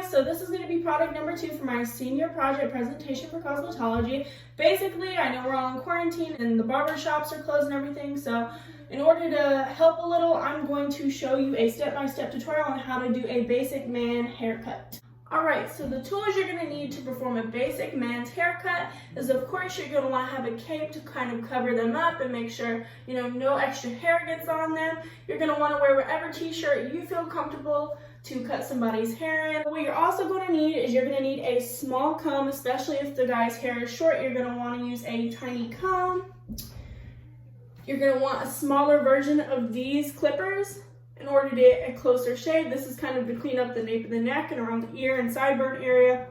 guys, so this is going to be product number 2 for my senior project presentation for cosmetology. Basically, I know we're all in quarantine and the barber shops are closed and everything, so in order to help a little, I'm going to show you a step-by-step tutorial on how to do a basic man haircut. Alright, so the tools you're going to need to perform a basic man's haircut is, of course, you're going to want to have a cape to kind of cover them up and make sure, no extra hair gets on them. You're going to want to wear whatever t-shirt you feel comfortable to cut somebody's hair in. What you're also going to need is you're going to need a small comb, especially if the guy's hair is short. You're going to want to use a tiny comb. You're going to want a smaller version of these clippers in order to get a closer shave. This is kind of to clean up the nape of the neck and around the ear and sideburn area.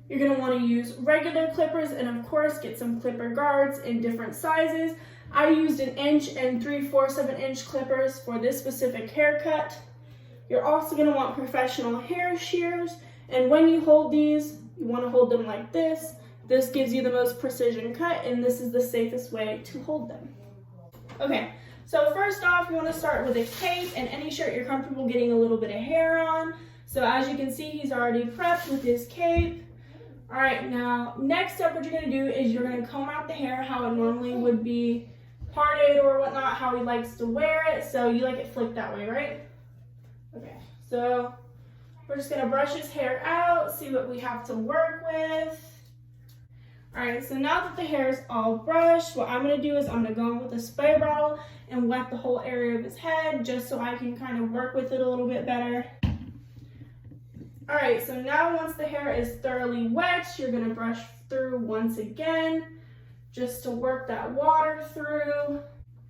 You're going to want to use regular clippers and, of course, get some clipper guards in different sizes. I used 1 inch and 3/4 of an inch clippers for this specific haircut. You're also going to want professional hair shears, and when you hold these, you want to hold them like this. This gives you the most precision cut, and this is the safest way to hold them. Okay, so first off, you want to start with a cape and any shirt you're comfortable getting a little bit of hair on. So as you can see, he's already prepped with his cape. All right, now next up, what you're going to do is you're going to comb out the hair how it normally would be parted or whatnot, how he likes to wear it. So you like it flicked that way, right? Okay, so we're just gonna brush his hair out, see what we have to work with. All right, so now that the hair is all brushed, what I'm gonna do is I'm gonna go in with a spray bottle and wet the whole area of his head just so I can kind of work with it a little bit better. All right, so now once the hair is thoroughly wet, you're gonna brush through once again just to work that water through.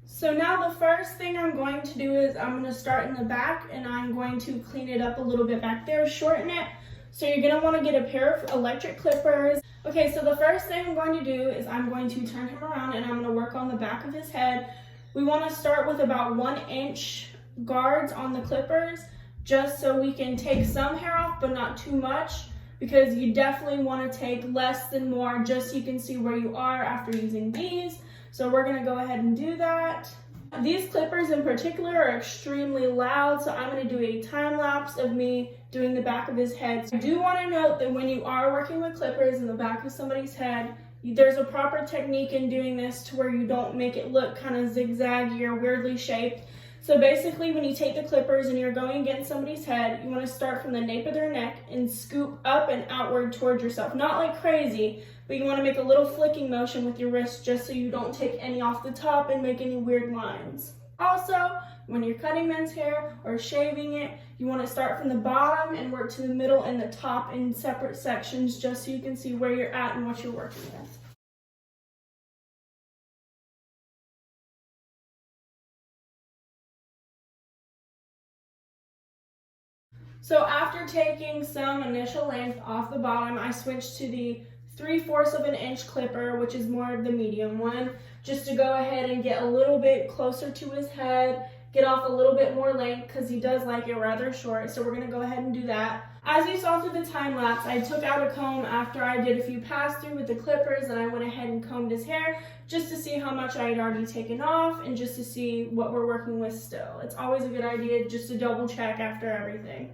So now the first thing I'm going to do is I'm going to start in the back and I'm going to clean it up a little bit back there, shorten it. So you're going to want to get a pair of electric clippers. Okay, so the first thing I'm going to do is I'm going to turn him around and I'm going to work on the back of his head. We want to start with about 1 inch guards on the clippers just so we can take some hair off but not too much, because you definitely want to take less than more just so you can see where you are after using these. So we're going to go ahead and do that. These clippers in particular are extremely loud, so I'm going to do a time lapse of me doing the back of his head. So I do want to note that when you are working with clippers in the back of somebody's head, there's a proper technique in doing this to where you don't make it look kind of zigzaggy or weirdly shaped. So basically, when you take the clippers and you're going against somebody's head, you want to start from the nape of their neck and scoop up and outward towards yourself. Not like crazy, but you want to make a little flicking motion with your wrist just so you don't take any off the top and make any weird lines. Also, when you're cutting men's hair or shaving it, you want to start from the bottom and work to the middle and the top in separate sections just so you can see where you're at and what you're working with. So after taking some initial length off the bottom, I switched to the 3/4 of an inch clipper, which is more of the medium one, just to go ahead and get a little bit closer to his head, get off a little bit more length because he does like it rather short. So we're going to go ahead and do that. As you saw through the time lapse, I took out a comb after I did a few pass through with the clippers, and I went ahead and combed his hair just to see how much I had already taken off and just to see what we're working with still. It's always a good idea just to double check after everything.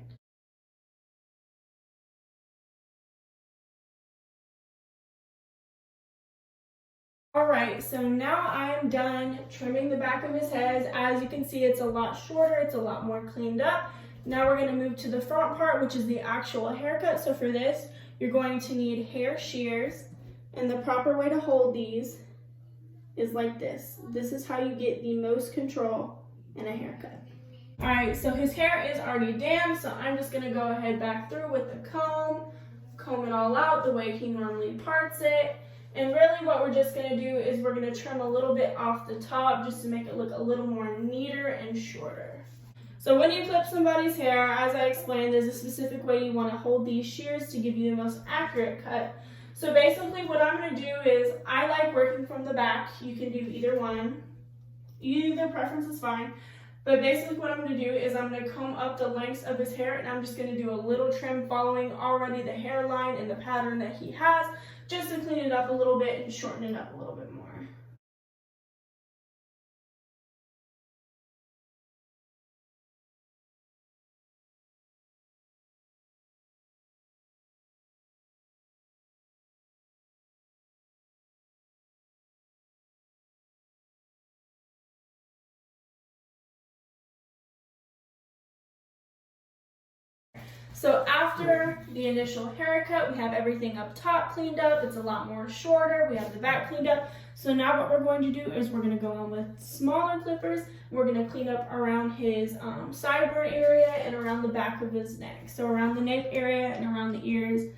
Alright, so now I am done trimming the back of his head. As you can see, it's a lot shorter, it's a lot more cleaned up. Now we're going to move to the front part, which is the actual haircut. So for this, you're going to need hair shears, and the proper way to hold these is like this. This is how you get the most control in a haircut. Alright, so his hair is already damp, so I'm just going to go ahead back through with the comb it all out the way he normally parts it. And really what we're just going to do is we're going to trim a little bit off the top just to make it look a little more neater and shorter. So when you clip somebody's hair, as I explained, there's a specific way you want to hold these shears to give you the most accurate cut. So basically what I'm going to do is, I like working from the back. You can do either one. Either preference is fine. But basically what I'm going to do is I'm going to comb up the lengths of his hair, and I'm just going to do a little trim following already the hairline and the pattern that he has, just to clean it up a little bit and shorten it up a little bit more. So after the initial haircut, we have everything up top cleaned up. It's a lot more shorter. We have the back cleaned up. So now what we're going to do is we're going to go on with smaller clippers. We're going to clean up around his sideburn area and around the back of his neck. So around the nape area and around the ears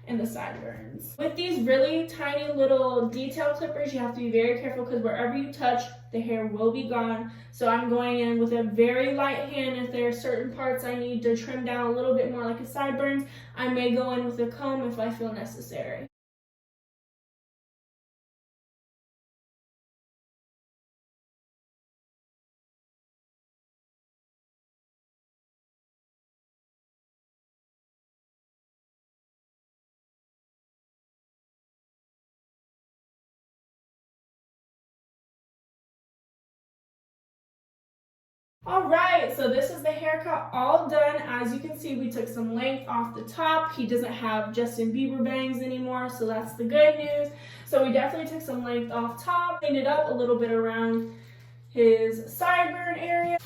and the sideburns. With these really tiny little detail clippers, you have to be very careful because wherever you touch, the hair will be gone. So I'm going in with a very light hand. If there are certain parts I need to trim down a little bit more like a sideburns, I may go in with a comb if I feel necessary. All right, so this is the haircut all done. As you can see, we took some length off the top. He doesn't have Justin Bieber bangs anymore, so that's the good news. So we definitely took some length off top, cleaned it up a little bit around his sideburn area.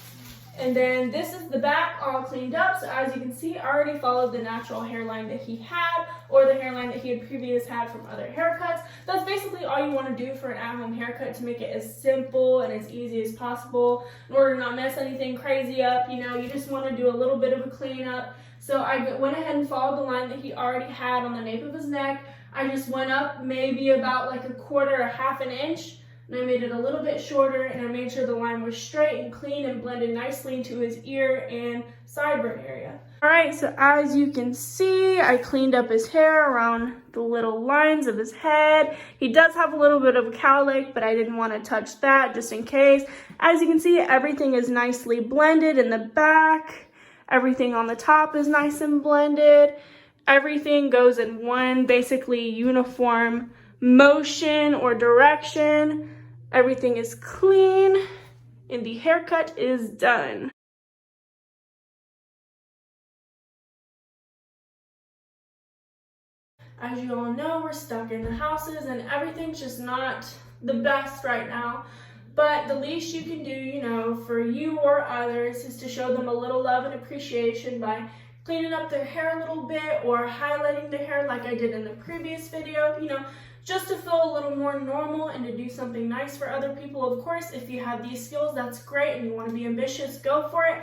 And then this is the back all cleaned up. So as you can see, I already followed the natural hairline that he had or the hairline that he had previously had from other haircuts. That's basically all you want to do for an at-home haircut to make it as simple and as easy as possible in order to not mess anything crazy up. You know, you just want to do a little bit of a cleanup. So I went ahead and followed the line that he already had on the nape of his neck. I just went up maybe about like a quarter or half an inch. And I made it a little bit shorter, and I made sure the line was straight and clean and blended nicely into his ear and sideburn area. All right, so as you can see, I cleaned up his hair around the little lines of his head. He does have a little bit of a cowlick, but I didn't want to touch that just in case. As you can see, everything is nicely blended in the back. Everything on the top is nice and blended. Everything goes in one basically uniform motion or direction. Everything is clean and the haircut is done. As you all know, we're stuck in the houses and everything's just not the best right now. But the least you can do, you know, for you or others is to show them a little love and appreciation by cleaning up their hair a little bit or highlighting the hair like I did in the previous video, you know, just to feel a little more normal and to do something nice for other people. Of course, if you have these skills, that's great, and you want to be ambitious, go for it.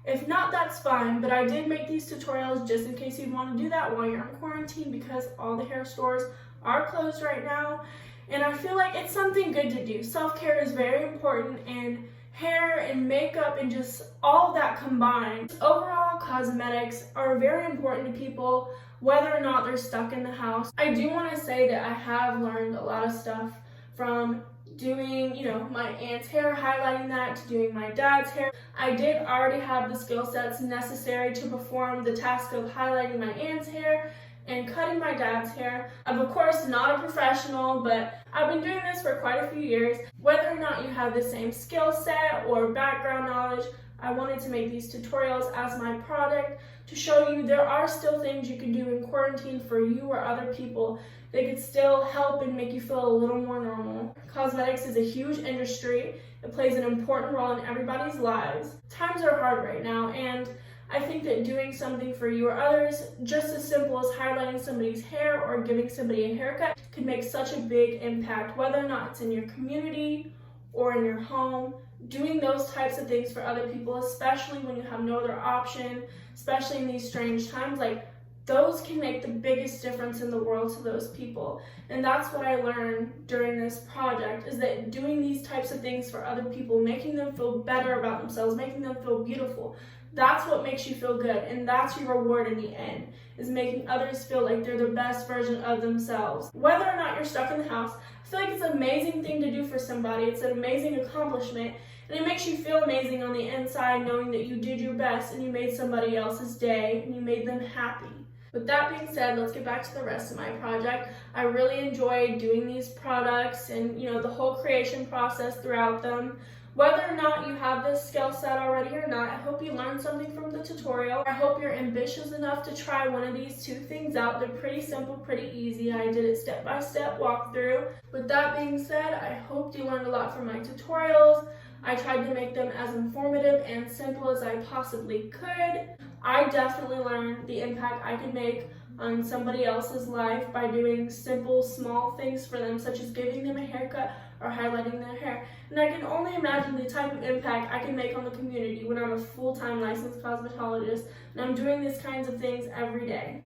If not, that's fine, but I did make these tutorials just in case you want to do that while you're in quarantine because all the hair stores are closed right now, and I feel like it's something good to do. Self-care is very important, and hair and makeup and just all of that combined. Overall, cosmetics are very important to people, whether or not they're stuck in the house. I do want to say that I have learned a lot of stuff from doing, you know, my aunt's hair, highlighting that, to doing my dad's hair. I did already have the skill sets necessary to perform the task of highlighting my aunt's hair and cutting my dad's hair. I'm of course not a professional, but I've been doing this for quite a few years. Whether or not you have the same skill set or background knowledge, I wanted to make these tutorials as my product to show you there are still things you can do in quarantine for you or other people that could still help and make you feel a little more normal. Cosmetics is a huge industry. It plays an important role in everybody's lives. Times are hard right now, and I think that doing something for you or others, just as simple as highlighting somebody's hair or giving somebody a haircut, could make such a big impact, whether or not it's in your community or in your home. Doing those types of things for other people, especially when you have no other option, especially in these strange times, like those can make the biggest difference in the world to those people. And that's what I learned during this project, is that doing these types of things for other people, making them feel better about themselves, making them feel beautiful, that's what makes you feel good, and that's your reward in the end, is making others feel like they're the best version of themselves. Whether or not you're stuck in the house, I feel like it's an amazing thing to do for somebody. It's an amazing accomplishment, and it makes you feel amazing on the inside knowing that you did your best and you made somebody else's day and you made them happy. With that being said, let's get back to the rest of my project. I really enjoyed doing these products and, you know, the whole creation process throughout them. Whether or not you have this skill set already or not, I hope you learned something from the tutorial. I hope you're ambitious enough to try one of these two things out. They're pretty simple, pretty easy. I did it step-by-step walkthrough. With that being said, I hope you learned a lot from my tutorials. I tried to make them as informative and simple as I possibly could. I definitely learned the impact I could make on somebody else's life by doing simple, small things for them, such as giving them a haircut or highlighting their hair. And I can only imagine the type of impact I can make on the community when I'm a full-time licensed cosmetologist and I'm doing these kinds of things every day.